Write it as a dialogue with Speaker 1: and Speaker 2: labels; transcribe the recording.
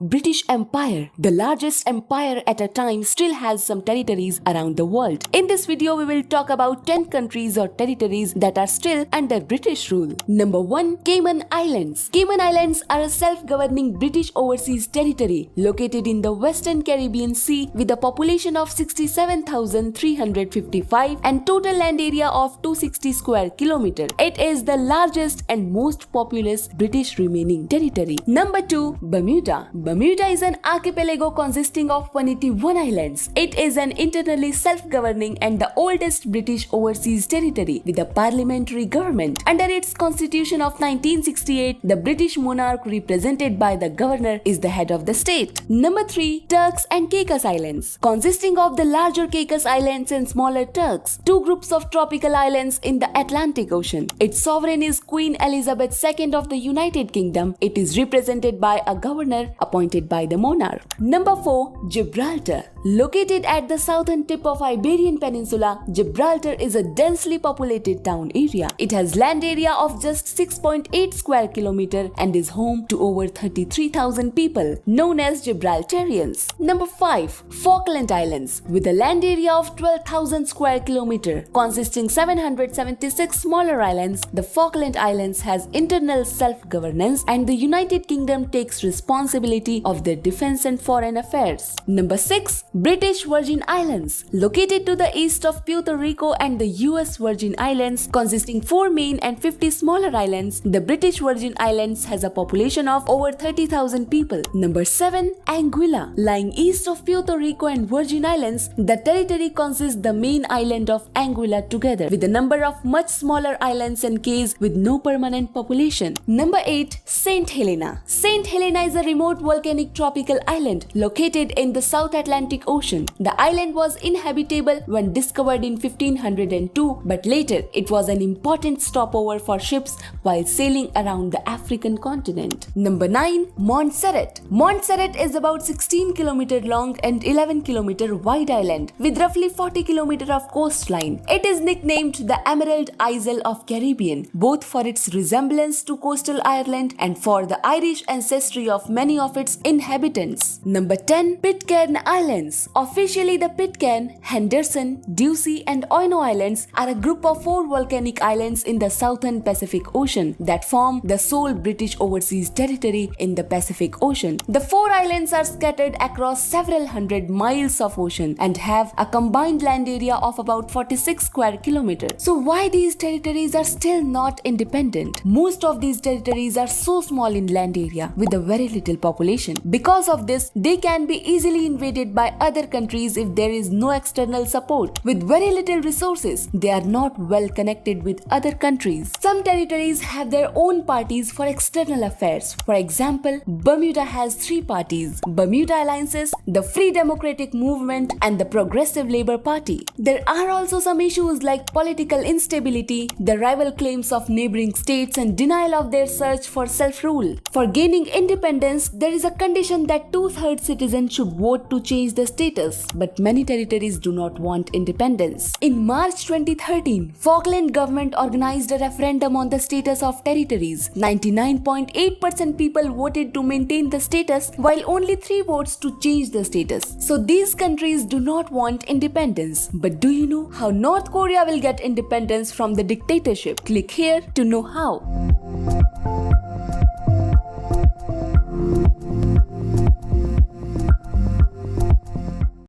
Speaker 1: British Empire. The largest empire at a time still has some territories around the world. In this video, we will talk about 10 countries or territories that are still under British rule. Number 1. Cayman Islands. Cayman Islands are a self-governing British overseas territory located in the Western Caribbean Sea with a population of 67,355 and total land area of 260 square kilometers. It is the largest and most populous British remaining territory. Number 2. Bermuda. Bermuda is an archipelago consisting of 181 islands. It is an internally self-governing and the oldest British overseas territory with a parliamentary government. Under its constitution of 1968, the British monarch represented by the governor is the head of the state. Number 3. Turks and Caicos Islands. Consisting of the larger Caicos Islands and smaller Turks, two groups of tropical islands in the Atlantic Ocean. Its sovereign is Queen Elizabeth II of the United Kingdom. It is represented by a governor appointed by the monarch. Number 4. Gibraltar. Located at the southern tip of Iberian Peninsula, Gibraltar is a densely populated town area. It has land area of just 6.8 square kilometers and is home to over 33,000 people, known as Gibraltarians. Number 5. Falkland Islands. With a land area of 12,000 square kilometers, consisting 776 smaller islands, the Falkland Islands has internal self-governance and the United Kingdom takes responsibility of their defense and foreign affairs. Number 6. British Virgin Islands. Located to the east of Puerto Rico and the US Virgin Islands, consisting 4 main and 50 smaller islands, the British Virgin Islands has a population of over 30,000 people. Number 7. Anguilla. Lying east of Puerto Rico and Virgin Islands, the territory consists the main island of Anguilla together, with a number of much smaller islands and cays with no permanent population. Number 8. Saint Helena. Saint Helena is a remote volcanic tropical island located in the South Atlantic Ocean. The island was inhabitable when discovered in 1502, but later it was an important stopover for ships while sailing around the African continent. Number 9. Montserrat. Montserrat is about 16 km long and 11 km wide island with roughly 40 km of coastline. It is nicknamed the Emerald Isle of Caribbean, both for its resemblance to coastal Ireland and for the Irish ancestry of many of its inhabitants. Number 10. Pitcairn Islands. Officially, the Pitcairn, Henderson, Ducie and Oino Islands are a group of 4 volcanic islands in the southern Pacific Ocean that form the sole British overseas territory in the Pacific Ocean. The 4 islands are scattered across several hundred miles of ocean and have a combined land area of about 46 square kilometers. So why these territories are still not independent? Most of these territories are so small in land area with a very little population. Because of this, they can be easily invaded by other countries if there is no external support. With very little resources, they are not well connected with other countries. Some territories have their own parties for external affairs. For example, Bermuda has 3 parties: Bermuda Alliances, the Free Democratic Movement and the Progressive Labour Party. There are also some issues like political instability, the rival claims of neighboring states and denial of their search for self-rule. For gaining independence, there is a condition that 2/3 citizens should vote to change the status, but many territories do not want independence. In March 2013, Falkland government organized a referendum on the status of territories. 99.8% people voted to maintain the status, while only 3 votes to change the status. So these countries do not want independence. But do you know how North Korea will get independence from the dictatorship? Click here to know how.